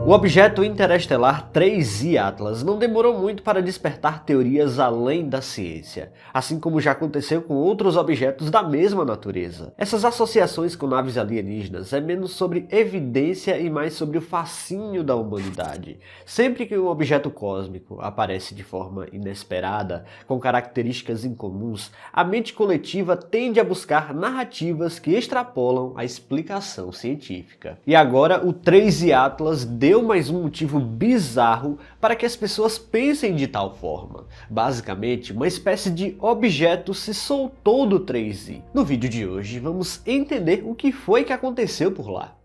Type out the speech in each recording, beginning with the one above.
O objeto interestelar 3I Atlas não demorou muito para despertar teorias além da ciência, assim como já aconteceu com outros objetos da mesma natureza. Essas associações com naves alienígenas é menos sobre evidência e mais sobre o fascínio da humanidade. Sempre que um objeto cósmico aparece de forma inesperada, com características incomuns, a mente coletiva tende a buscar narrativas que extrapolam a explicação científica. E agora o 3I Atlas deu mais um motivo bizarro para que as pessoas pensem de tal forma. Basicamente, uma espécie de objeto se soltou do 3I. No vídeo de hoje, vamos entender o que foi que aconteceu por lá.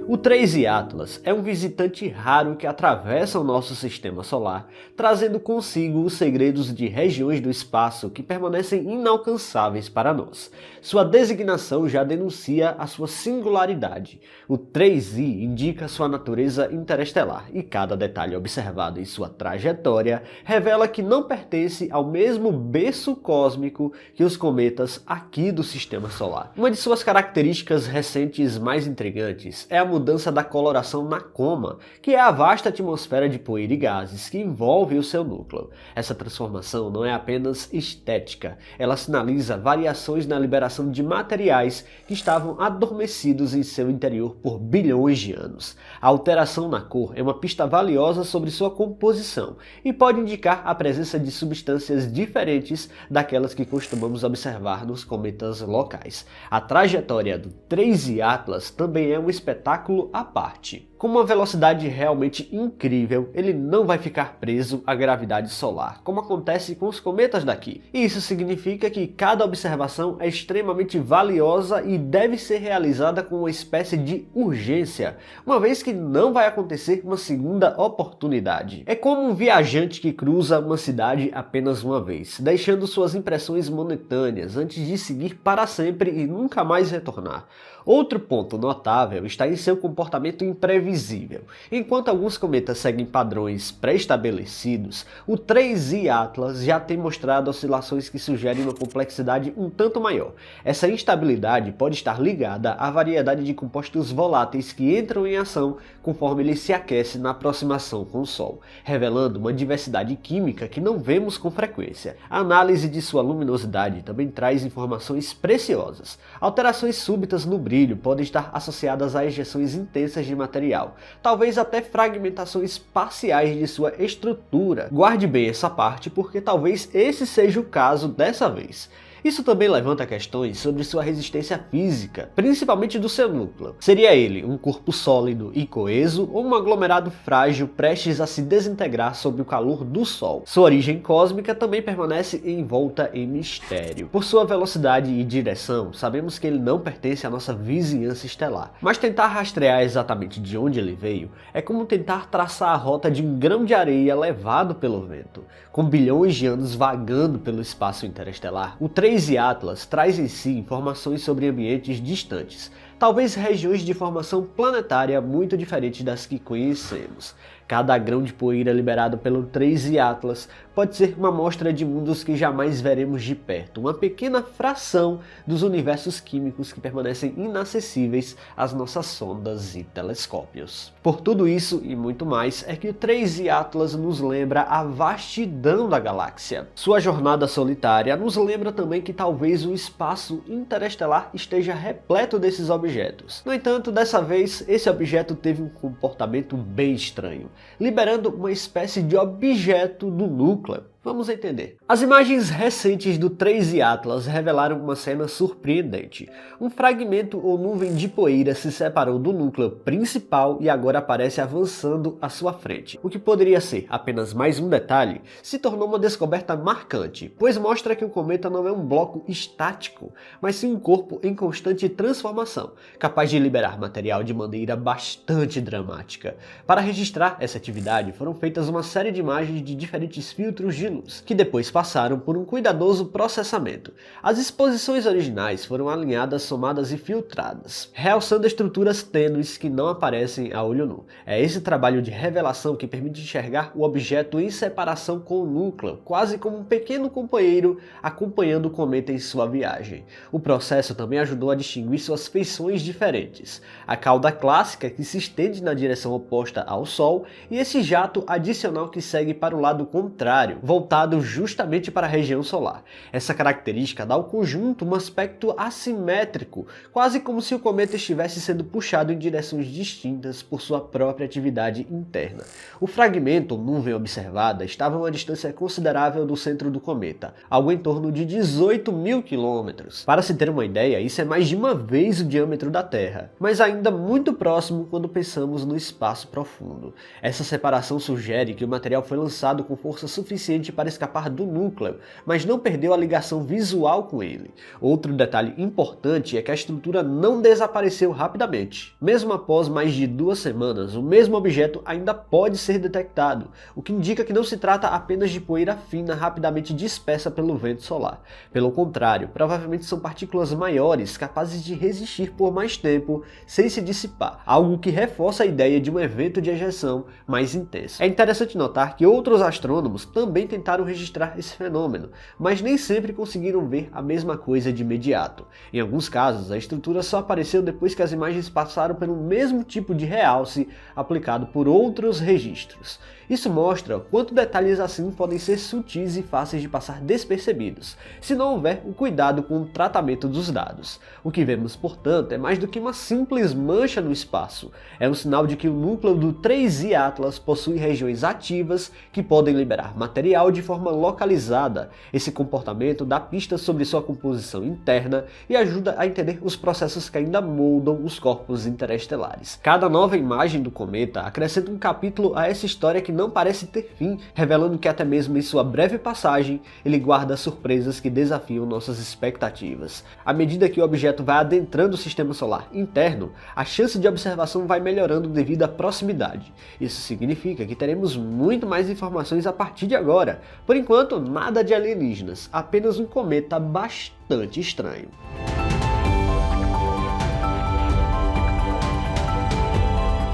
O 3I Atlas é um visitante raro que atravessa o nosso sistema solar, trazendo consigo os segredos de regiões do espaço que permanecem inalcançáveis para nós. Sua designação já denuncia a sua singularidade. O 3I indica sua natureza interestelar e cada detalhe observado em sua trajetória revela que não pertence ao mesmo berço cósmico que os cometas aqui do sistema solar. Uma de suas características recentes mais intrigantes é a mudança da coloração na coma, que é a vasta atmosfera de poeira e gases que envolve o seu núcleo. Essa transformação não é apenas estética, ela sinaliza variações na liberação de materiais que estavam adormecidos em seu interior por bilhões de anos. A alteração na cor é uma pista valiosa sobre sua composição e pode indicar a presença de substâncias diferentes daquelas que costumamos observar nos cometas locais. A trajetória do 3I Atlas também é um espetáculo à parte. Com uma velocidade realmente incrível, ele não vai ficar preso à gravidade solar, como acontece com os cometas daqui. E isso significa que cada observação é extremamente valiosa e deve ser realizada com uma espécie de urgência, uma vez que não vai acontecer uma segunda oportunidade. É como um viajante que cruza uma cidade apenas uma vez, deixando suas impressões momentâneas antes de seguir para sempre e nunca mais retornar. Outro ponto notável está em seu comportamento imprevisível. Enquanto alguns cometas seguem padrões pré-estabelecidos, o 3I Atlas já tem mostrado oscilações que sugerem uma complexidade um tanto maior. Essa instabilidade pode estar ligada à variedade de compostos voláteis que entram em ação conforme ele se aquece na aproximação com o Sol, revelando uma diversidade química que não vemos com frequência. A análise de sua luminosidade também traz informações preciosas. Alterações súbitas no brilho podem estar associadas a ejeções intensas de material, talvez até fragmentações parciais de sua estrutura. Guarde bem essa parte porque talvez esse seja o caso dessa vez. Isso também levanta questões sobre sua resistência física, principalmente do seu núcleo. Seria ele um corpo sólido e coeso ou um aglomerado frágil prestes a se desintegrar sob o calor do Sol? Sua origem cósmica também permanece envolta em mistério. Por sua velocidade e direção, sabemos que ele não pertence à nossa vizinhança estelar. Mas tentar rastrear exatamente de onde ele veio é como tentar traçar a rota de um grão de areia levado pelo vento. Com bilhões de anos vagando pelo espaço interestelar, o 3I Atlas traz em si informações sobre ambientes distantes, talvez regiões de formação planetária muito diferentes das que conhecemos. Cada grão de poeira liberado pelo 3I Atlas pode ser uma amostra de mundos que jamais veremos de perto, uma pequena fração dos universos químicos que permanecem inacessíveis às nossas sondas e telescópios. Por tudo isso e muito mais é que o 3I Atlas nos lembra a vastidão da galáxia. Sua jornada solitária nos lembra também que talvez o espaço interestelar esteja repleto desses objetos. No entanto, dessa vez, esse objeto teve um comportamento bem estranho, liberando uma espécie de objeto do núcleo. Vamos entender. As imagens recentes do 3I Atlas revelaram uma cena surpreendente. Um fragmento ou nuvem de poeira se separou do núcleo principal e agora aparece avançando à sua frente. O que poderia ser apenas mais um detalhe, se tornou uma descoberta marcante, pois mostra que o cometa não é um bloco estático, mas sim um corpo em constante transformação, capaz de liberar material de maneira bastante dramática. Para registrar essa atividade, foram feitas uma série de imagens de diferentes filtros de luz, que depois passaram por um cuidadoso processamento. As exposições originais foram alinhadas, somadas e filtradas, realçando estruturas tênues que não aparecem a olho nu. É esse trabalho de revelação que permite enxergar o objeto em separação com o núcleo, quase como um pequeno companheiro acompanhando o cometa em sua viagem. O processo também ajudou a distinguir suas feições diferentes. A cauda clássica, que se estende na direção oposta ao Sol, e esse jato adicional que segue para o lado contrário, voltado justamente para a região solar. Essa característica dá ao conjunto um aspecto assimétrico, quase como se o cometa estivesse sendo puxado em direções distintas por sua própria atividade interna. O fragmento ou nuvem observada estava a uma distância considerável do centro do cometa, algo em torno de 18 mil quilômetros. Para se ter uma ideia, isso é mais de uma vez o diâmetro da Terra, mas ainda muito próximo quando pensamos no espaço profundo. Essa separação sugere que o material foi lançado com força suficiente para escapar do núcleo, mas não perdeu a ligação visual com ele. Outro detalhe importante é que a estrutura não desapareceu rapidamente. Mesmo após mais de 2 semanas, o mesmo objeto ainda pode ser detectado, o que indica que não se trata apenas de poeira fina rapidamente dispersa pelo vento solar. Pelo contrário, provavelmente são partículas maiores capazes de resistir por mais tempo sem se dissipar, algo que reforça a ideia de um evento de ejeção mais intenso. É interessante notar que outros astrônomos também tentaram registrar esse fenômeno, mas nem sempre conseguiram ver a mesma coisa de imediato. Em alguns casos, a estrutura só apareceu depois que as imagens passaram pelo mesmo tipo de realce aplicado por outros registros. Isso mostra quanto detalhes assim podem ser sutis e fáceis de passar despercebidos, se não houver o cuidado com o tratamento dos dados. O que vemos, portanto, é mais do que uma simples mancha no espaço. É um sinal de que o núcleo do 3I Atlas possui regiões ativas que podem liberar material de forma localizada. Esse comportamento dá pistas sobre sua composição interna e ajuda a entender os processos que ainda moldam os corpos interestelares. Cada nova imagem do cometa acrescenta um capítulo a essa história que não parece ter fim, revelando que até mesmo em sua breve passagem, ele guarda surpresas que desafiam nossas expectativas. À medida que o objeto vai adentrando o sistema solar interno, a chance de observação vai melhorando devido à proximidade. Isso significa que teremos muito mais informações a partir de agora. Por enquanto, nada de alienígenas, apenas um cometa bastante estranho.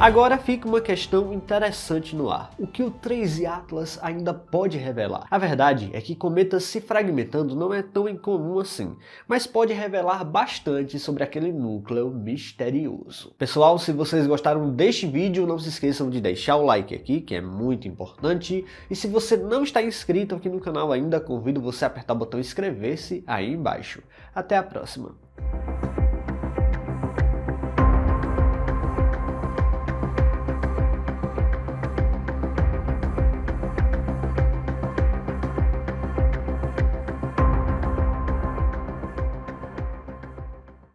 Agora fica uma questão interessante no ar. O que o 3I Atlas ainda pode revelar? A verdade é que cometas se fragmentando não é tão incomum assim, mas pode revelar bastante sobre aquele núcleo misterioso. Pessoal, se vocês gostaram deste vídeo, não se esqueçam de deixar o like aqui, que é muito importante. E se você não está inscrito aqui no canal ainda, convido você a apertar o botão inscrever-se aí embaixo. Até a próxima!